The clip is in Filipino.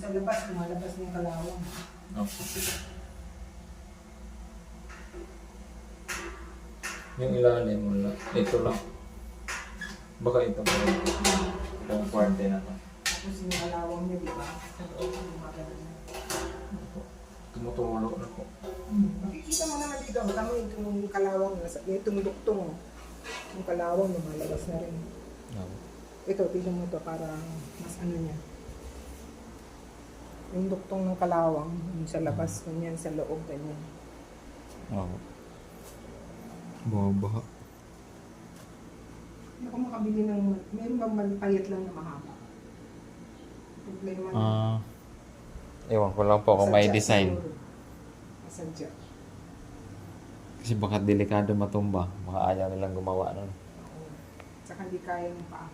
sa labas, lumalabas na yung kalawang. Okay. Yung ilalim mo lang. Ito lang. Baka ito pa rin. Itong parte na to. Tapos yung kalawang niya, di ba? Sa loob, lumagana na. Tumutulo na po. Makikita mo naman dito, tama yung kalawang, yung tumuduktong. Yung kalawang, lumalabas na rin. Ito, tignan mo ito, parang mas ano niya. Yung duktong ng kalawang, yung sa labas, ganyan, sa loob, ganyan. Oo. Bumabaha. Hindi ako makabili ng, meron bang malpayat lang na mahaba? Problema na. Ewan ko lang po kung may design. Masadya. Kasi baka delikado matumba. Baka ayaw nilang gumawa nun. Oo. Saka hindi kaya ng paa.